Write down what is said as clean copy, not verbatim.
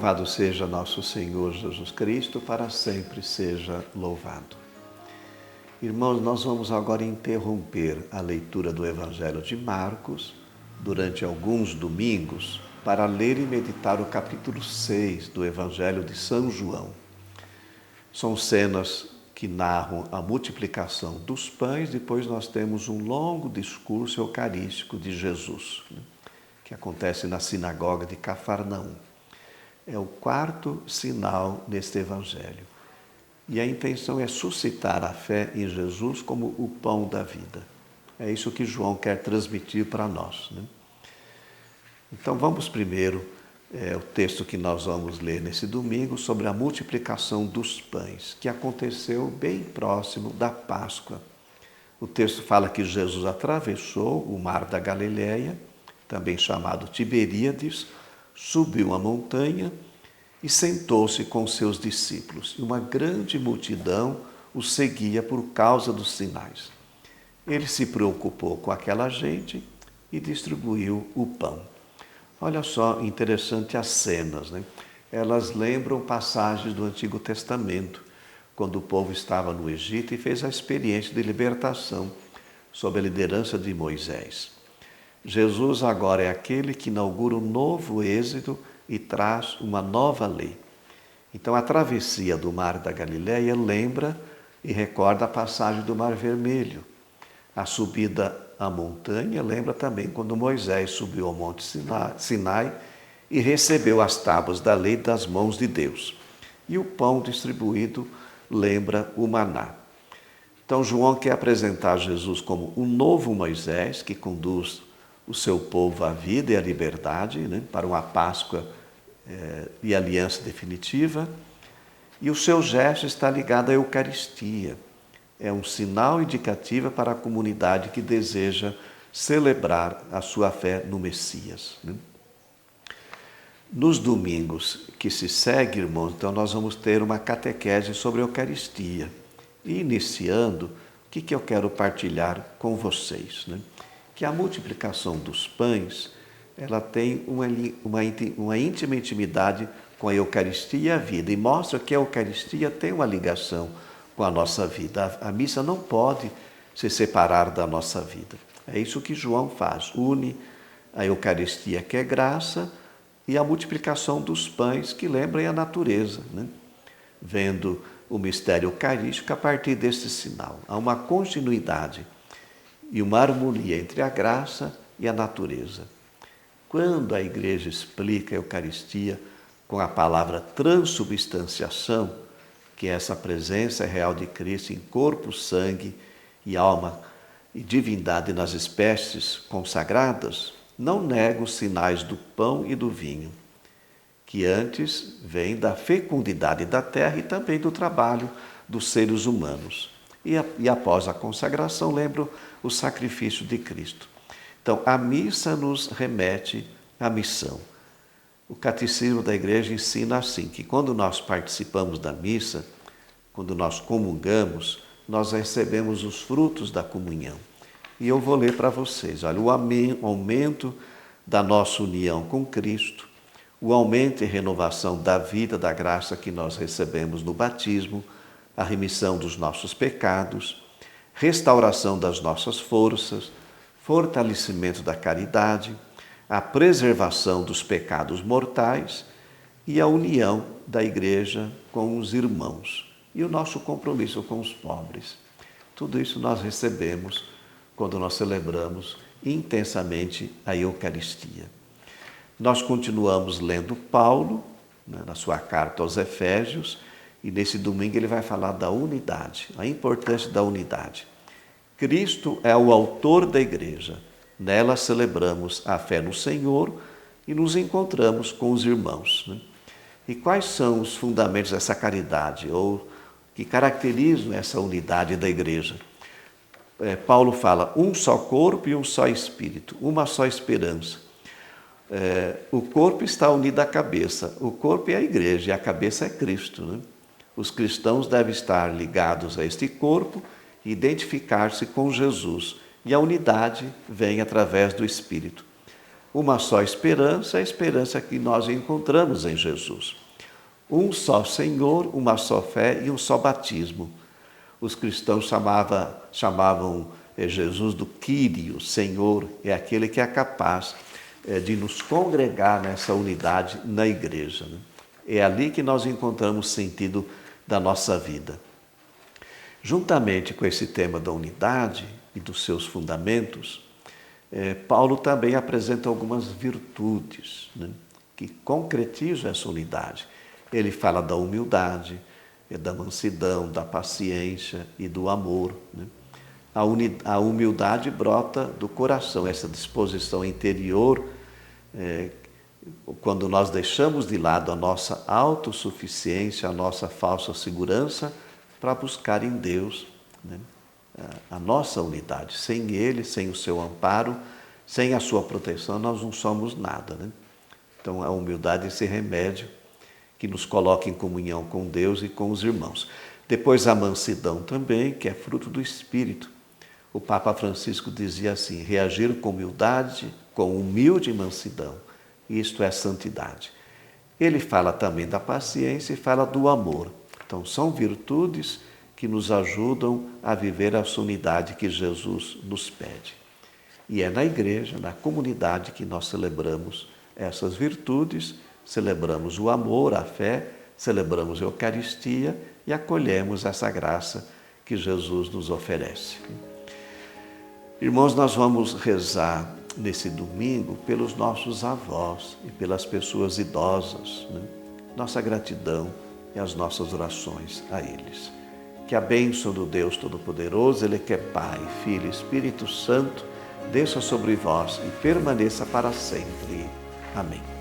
Louvado seja nosso Senhor Jesus Cristo, para sempre seja louvado. Irmãos, nós vamos agora interromper a leitura do Evangelho de Marcos durante alguns domingos para ler e meditar o capítulo 6 do Evangelho de São João. São cenas que narram a multiplicação dos pães, depois nós temos um longo discurso eucarístico de Jesus, que acontece na sinagoga de Cafarnaum. É o quarto sinal neste Evangelho. E a intenção é suscitar a fé em Jesus como o pão da vida. É isso que João quer transmitir para nós, Então vamos primeiro, o texto que nós vamos ler nesse domingo, sobre a multiplicação dos pães, que aconteceu bem próximo da Páscoa. O texto fala que Jesus atravessou o mar da Galileia, também chamado Tiberíades, subiu a montanha e sentou-se com seus discípulos. E uma grande multidão o seguia por causa dos sinais. Ele se preocupou com aquela gente e distribuiu o pão. Olha só, interessante as cenas, Elas lembram passagens do Antigo Testamento, quando o povo estava no Egito e fez a experiência de libertação sob a liderança de Moisés. Jesus agora é aquele que inaugura um novo êxodo e traz uma nova lei. Então a travessia do mar da Galileia lembra e recorda a passagem do Mar Vermelho. A subida à montanha lembra também quando Moisés subiu ao Monte Sinai e recebeu as tábuas da lei das mãos de Deus. E o pão distribuído lembra o maná. Então João quer apresentar Jesus como um novo Moisés que conduz o seu povo à vida e à liberdade, para uma Páscoa e aliança definitiva. E o seu gesto está ligado à Eucaristia. É um sinal indicativo para a comunidade que deseja celebrar a sua fé no Messias. Nos domingos que se seguem, irmãos, então nós vamos ter uma catequese sobre a Eucaristia. E iniciando, o que eu quero partilhar com vocês, Que a multiplicação dos pães, ela tem uma íntima intimidade com a Eucaristia e a vida, e mostra que a Eucaristia tem uma ligação com a nossa vida. A missa não pode se separar da nossa vida. É isso que João faz, une a Eucaristia, que é graça, e a multiplicação dos pães, que lembrem a natureza, Vendo o mistério eucarístico a partir desse sinal. Há uma continuidade e uma harmonia entre a graça e a natureza. Quando a Igreja explica a Eucaristia com a palavra transubstanciação, que é essa presença real de Cristo em corpo, sangue e alma e divindade nas espécies consagradas, não nega os sinais do pão e do vinho, que antes vêm da fecundidade da terra e também do trabalho dos seres humanos. E após a consagração, lembro o sacrifício de Cristo. Então, a missa nos remete à missão. O catecismo da Igreja ensina assim, que quando nós participamos da missa, quando nós comungamos, nós recebemos os frutos da comunhão. E eu vou ler para vocês, olha, o aumento da nossa união com Cristo, o aumento e renovação da vida, da graça que nós recebemos no batismo, a remissão dos nossos pecados, restauração das nossas forças, fortalecimento da caridade, a preservação dos pecados mortais e a união da Igreja com os irmãos e o nosso compromisso com os pobres. Tudo isso nós recebemos quando nós celebramos intensamente a Eucaristia. Nós continuamos lendo Paulo, na sua carta aos Efésios, e nesse domingo ele vai falar da unidade, a importância da unidade. Cristo é o autor da Igreja. Nela celebramos a fé no Senhor e nos encontramos com os irmãos. E quais são os fundamentos dessa caridade, ou que caracterizam essa unidade da Igreja? Paulo fala, um só corpo e um só espírito, uma só esperança. O corpo está unido à cabeça, o corpo é a Igreja e a cabeça é Cristo. Os cristãos devem estar ligados a este corpo e identificar-se com Jesus. E a unidade vem através do Espírito. uma só esperança, a esperança que nós encontramos em Jesus. Um só Senhor, uma só fé e um só batismo. Os cristãos chamavam Jesus do Quírio, Senhor, é aquele que é capaz de nos congregar nessa unidade na igreja. É ali que nós encontramos sentido da nossa vida. Juntamente com esse tema da unidade e dos seus fundamentos, Paulo também apresenta algumas virtudes, né, que concretizam essa unidade. Ele fala da humildade, da mansidão, da paciência e do amor, né? A humildade brota do coração, essa disposição interior, quando nós deixamos de lado a nossa autossuficiência, a nossa falsa segurança, para buscar em Deus, né, a nossa unidade. Sem Ele, sem o seu amparo, sem a sua proteção, nós não somos nada, né? Então, a humildade é esse remédio que nos coloca em comunhão com Deus e com os irmãos. Depois, a mansidão também, que é fruto do Espírito. O Papa Francisco dizia assim: reagir com humildade, com humilde mansidão. Isto é santidade. Ele fala também da paciência e fala do amor. Então, são virtudes que nos ajudam a viver essa unidade que Jesus nos pede. E é na igreja, na comunidade, que nós celebramos essas virtudes, celebramos o amor, a fé, celebramos a Eucaristia e acolhemos essa graça que Jesus nos oferece. Irmãos, nós vamos rezar nesse domingo pelos nossos avós e pelas pessoas idosas, né? Nossa gratidão e as nossas orações a eles. Que a bênção do Deus Todo-Poderoso, Ele que é Pai, Filho e Espírito Santo, desça sobre vós e permaneça para sempre. Amém.